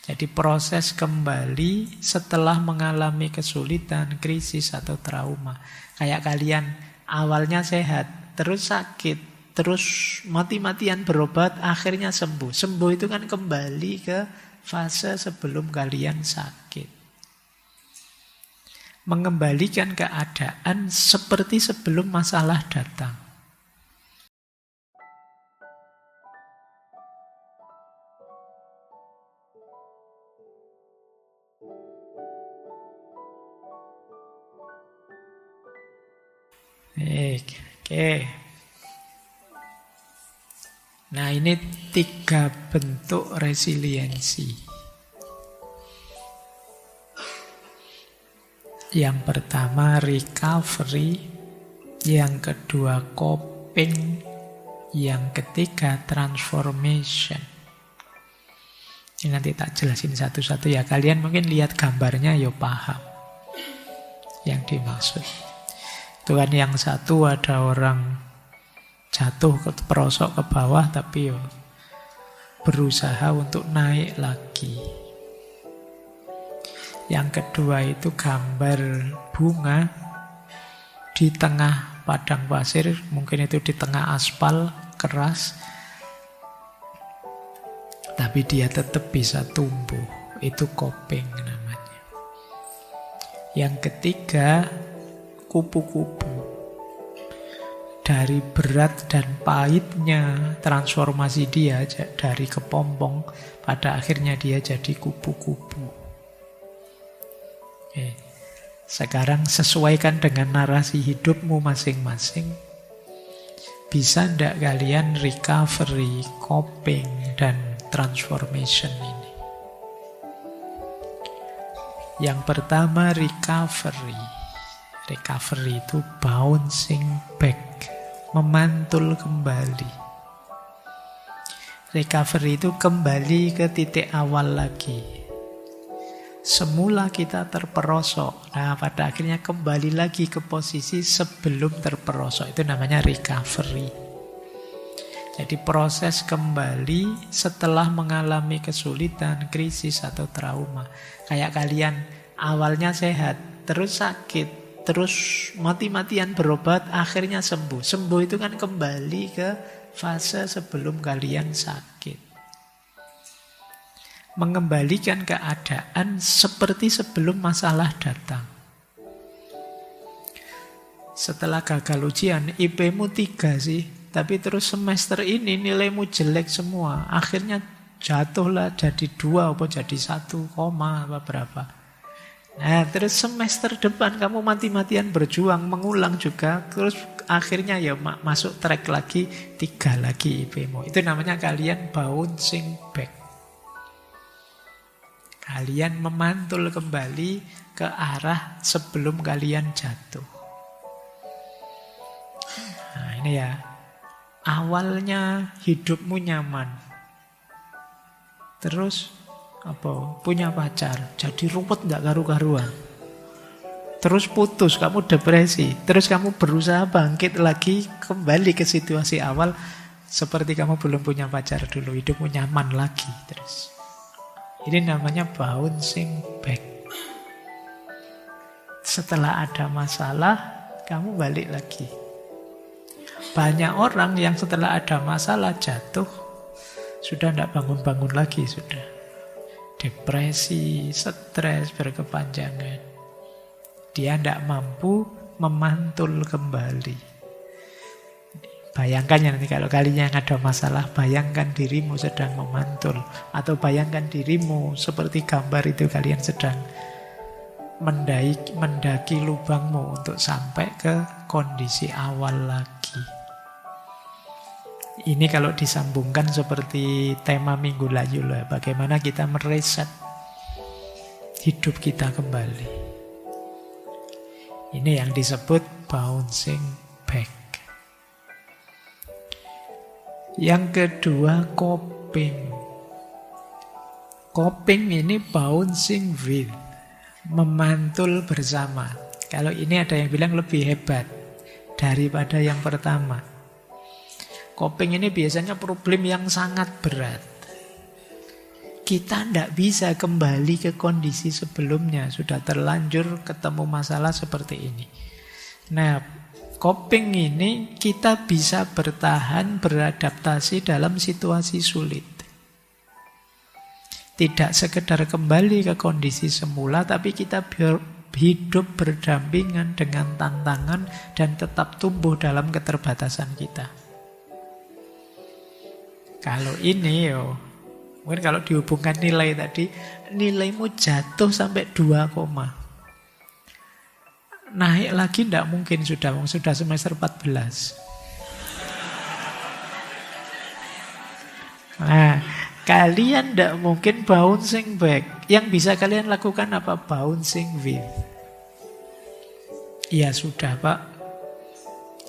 Jadi proses kembali setelah mengalami kesulitan, krisis atau trauma. Kayak kalian awalnya sehat, terus sakit, terus mati-matian berobat, akhirnya sembuh. Sembuh itu kan kembali ke fase sebelum kalian sakit. Mengembalikan keadaan seperti sebelum masalah datang. Oke. Nah, ini 3 bentuk resiliensi. Yang pertama recovery, yang kedua coping, yang ketiga transformation. Ini nanti tak jelasin satu-satu ya. Kalian mungkin lihat gambarnya ya paham yang dimaksud. Itu kan yang satu ada orang jatuh perosok ke bawah tapi ya berusaha untuk naik lagi. Yang kedua itu gambar bunga di tengah padang pasir, mungkin itu di tengah aspal keras, tapi dia tetap bisa tumbuh. Itu coping namanya. Yang ketiga kupu-kupu. Dari berat dan pahitnya transformasi dia dari kepompong, pada akhirnya dia jadi kupu-kupu. Oke. Sekarang sesuaikan dengan narasi hidupmu masing-masing. Bisa ndak kalian recovery, coping, dan transformation ini? Yang pertama recovery. Recovery itu bouncing back. Memantul kembali. Recovery itu kembali ke titik awal lagi. Semula kita terperosok. Nah, pada akhirnya kembali lagi ke posisi sebelum terperosok. Itu namanya recovery. Jadi proses kembali setelah mengalami kesulitan, krisis atau trauma. Kayak kalian awalnya sehat, terus sakit, terus mati-matian berobat, akhirnya sembuh. Sembuh itu kan kembali ke fase sebelum kalian sakit. Mengembalikan keadaan seperti sebelum masalah datang. Setelah gagal ujian, IP-mu 3 sih, tapi terus semester ini nilaimu jelek semua. Akhirnya jatuhlah jadi 2 atau jadi 1, apa berapa. Nah, terus semester depan kamu mati-matian berjuang, mengulang juga, terus akhirnya ya masuk track lagi, 3 lagi IP-mu. Itu namanya kalian bouncing back. Kalian memantul kembali ke arah sebelum kalian jatuh. Nah, ini ya. Awalnya hidupmu nyaman. Terus punya pacar, jadi ruwet gak karu-karuan. Terus putus, kamu depresi. Terus kamu berusaha bangkit lagi, kembali ke situasi awal seperti kamu belum punya pacar dulu. Hidupmu nyaman lagi terus. Ini namanya bouncing back. Setelah ada masalah, kamu balik lagi. Banyak orang yang setelah ada masalah jatuh, sudah tidak bangun-bangun lagi, sudah depresi, stres berkepanjangan. Dia tidak mampu memantul kembali. Bayangkan ya nanti kalau kalian ada masalah, bayangkan dirimu sedang memantul. Atau bayangkan dirimu seperti gambar itu, kalian sedang mendaki lubangmu untuk sampai ke kondisi awal lagi. Ini kalau disambungkan seperti tema Minggu Layu lah, bagaimana kita mereset hidup kita kembali. Ini yang disebut bouncing back. Yang kedua coping. Coping ini bouncing with, memantul bersama. Kalau ini ada yang bilang lebih hebat daripada yang pertama. Coping ini biasanya problem yang sangat berat. kita tidak bisa kembali ke kondisi sebelumnya. Sudah terlanjur ketemu masalah seperti ini. Nah, coping ini kita bisa bertahan, beradaptasi dalam situasi sulit. Tidak sekedar kembali ke kondisi semula, tapi kita hidup berdampingan dengan tantangan dan tetap tumbuh dalam keterbatasan kita. Kalau ini mungkin kalau dihubungkan nilai tadi, nilaimu jatuh sampai 2, naik lagi tidak mungkin, sudah semester 14. Nah, kalian tidak mungkin bouncing back. Yang bisa kalian lakukan apa? Bouncing with. Ya sudah Pak,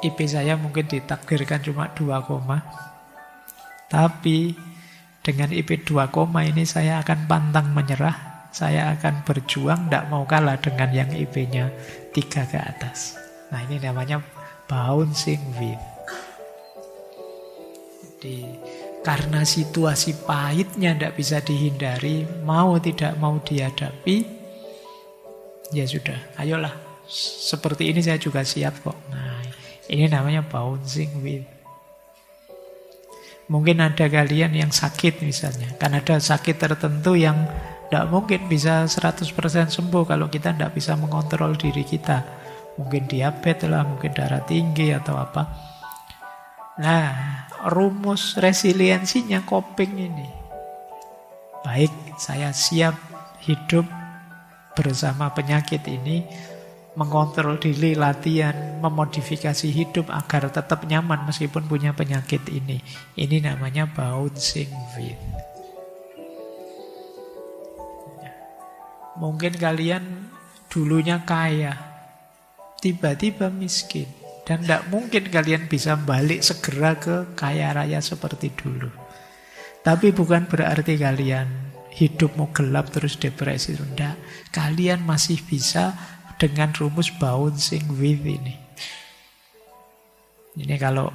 IP saya mungkin ditakdirkan cuma 2, tapi dengan IP 2, ini saya akan pantang menyerah. Saya akan berjuang, tidak mau kalah dengan yang IP-nya 3 ke atas. Nah, ini namanya bouncing with. Jadi, karena situasi pahitnya tidak bisa dihindari, mau tidak mau dihadapi, ya sudah, ayolah. Seperti ini saya juga siap kok. Nah, ini namanya bouncing with. Mungkin ada kalian yang sakit misalnya. Kan ada sakit tertentu yang tidak mungkin bisa 100% sembuh kalau kita tidak bisa mengontrol diri kita. Mungkin diabetes lah, mungkin darah tinggi atau apa. Nah, rumus resiliensinya coping ini. Baik, saya siap hidup bersama penyakit ini, mengontrol diri, latihan, memodifikasi hidup agar tetap nyaman meskipun punya penyakit ini. Ini namanya bouncing with. Mungkin kalian dulunya kaya, tiba-tiba miskin. Dan tidak mungkin kalian bisa balik segera ke kaya raya seperti dulu. Tapi bukan berarti kalian hidupmu gelap terus depresi. Tidak. Kalian masih bisa dengan rumus bouncing with ini. Ini kalau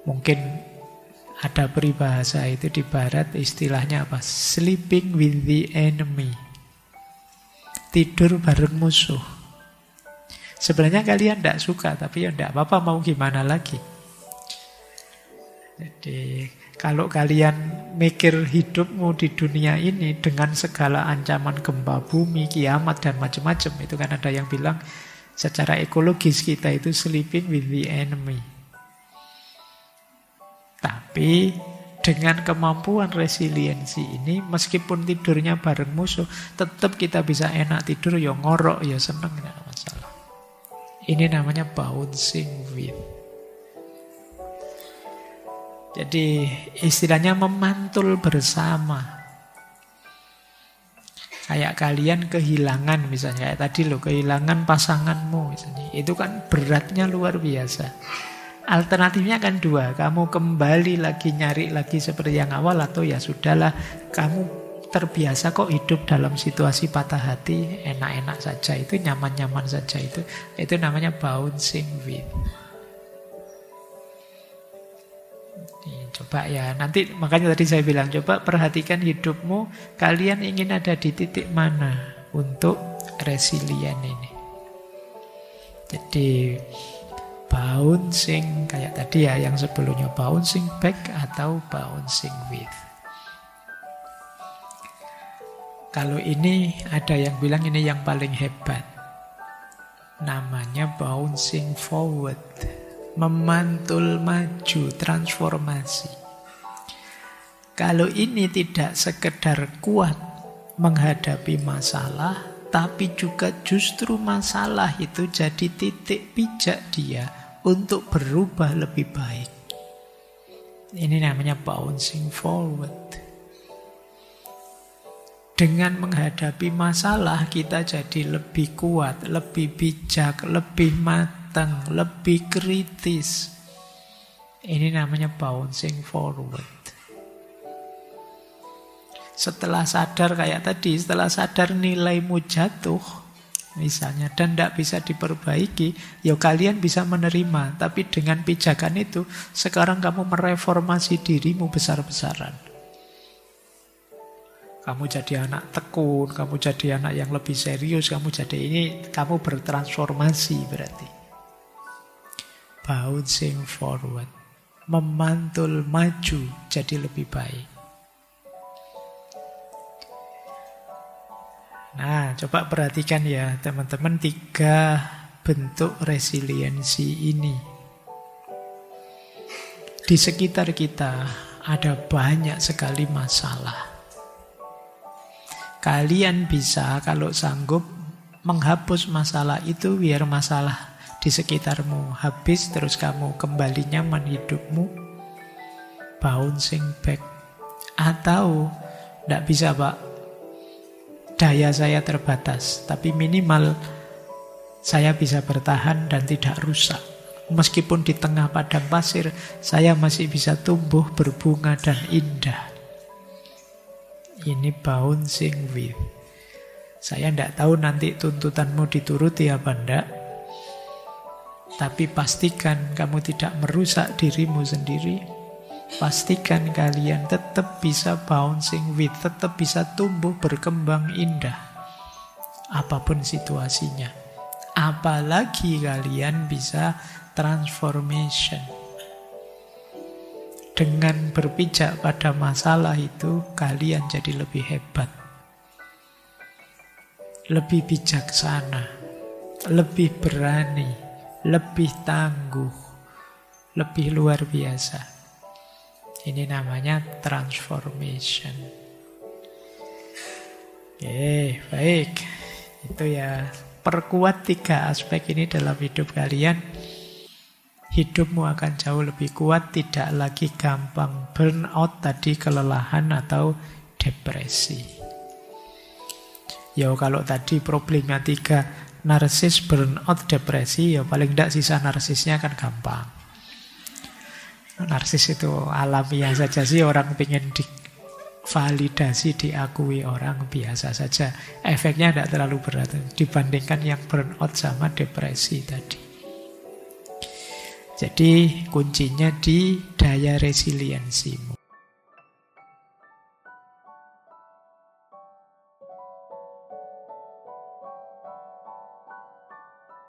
mungkin ada peribahasa itu di barat, istilahnya apa? Sleeping with the enemy. Tidur bareng musuh. Sebenarnya kalian tidak suka, tapi ya tidak apa-apa, mau gimana lagi. Jadi kalau kalian mikir hidupmu di dunia ini dengan segala ancaman gempa bumi, kiamat dan macam-macam, itu kan ada yang bilang secara ekologis kita itu sleeping with the enemy. Tapi dengan kemampuan resiliensi ini, meskipun tidurnya bareng musuh, tetap kita bisa enak tidur, ya ngorok, ya seneng, tidak masalah. Ini namanya bouncing with. Jadi istilahnya memantul bersama. Kayak kalian kehilangan misalnya, kayak tadi loh, kehilangan pasanganmu misalnya. Itu kan beratnya luar biasa. Alternatifnya kan 2, kamu kembali lagi nyari lagi seperti yang awal, atau ya sudahlah, kamu terbiasa kok hidup dalam situasi patah hati, enak-enak saja, itu nyaman-nyaman saja, itu namanya bouncing with. Coba ya, nanti makanya tadi saya bilang, coba perhatikan hidupmu, kalian ingin ada di titik mana untuk resilient ini. Jadi bouncing kayak tadi ya, yang sebelumnya bouncing back atau bouncing with. Kalau ini ada yang bilang ini yang paling hebat. Namanya bouncing forward. Memantul maju, transformasi. Kalau ini tidak sekedar kuat menghadapi masalah, tapi juga justru masalah itu jadi titik pijak dia untuk berubah lebih baik. Ini namanya bouncing forward. Dengan menghadapi masalah kita jadi lebih kuat, lebih bijak, lebih matang, lebih kritis. Ini namanya bouncing forward. Setelah sadar kayak tadi, setelah sadar nilaimu jatuh misalnya dan tidak bisa diperbaiki, ya kalian bisa menerima. Tapi dengan pijakan itu, sekarang kamu mereformasi dirimu besar-besaran. Kamu jadi anak tekun, kamu jadi anak yang lebih serius, kamu jadi ini, kamu bertransformasi berarti. Bouncing forward. Memantul maju jadi lebih baik. Nah, coba perhatikan ya teman-teman 3 bentuk resiliensi ini. Di sekitar kita ada banyak sekali masalah. Kalian bisa kalau sanggup menghapus masalah itu biar masalah di sekitarmu habis, terus kamu kembali nyaman hidupmu, bouncing back. Atau tidak bisa Pak, daya saya terbatas, tapi minimal saya bisa bertahan dan tidak rusak. Meskipun di tengah padang pasir, saya masih bisa tumbuh, berbunga dan indah. Ini bouncing with. Saya tidak tahu nanti tuntutanmu dituruti apa enggak, tapi pastikan kamu tidak merusak dirimu sendiri. Pastikan kalian tetap bisa bouncing with, tetap bisa tumbuh, berkembang indah. Apapun situasinya. Apalagi kalian bisa transformation. Dengan berpijak pada masalah itu, kalian jadi lebih hebat. Lebih bijaksana. Lebih berani. Lebih tangguh. Lebih luar biasa. Ini namanya transformation. Oke, baik. Itu ya, perkuat 3 aspek ini dalam hidup kalian. Hidupmu akan jauh lebih kuat, tidak lagi gampang burnout tadi, kelelahan atau depresi. Ya kalau tadi problematika narsis, burnout, depresi, ya paling tidak sisa narsisnya kan gampang. Narsis itu alamiah saja sih, orang pengen divalidasi, diakui orang biasa saja. Efeknya tidak terlalu berat dibandingkan yang burnout sama depresi tadi. Jadi kuncinya di daya resiliensimu.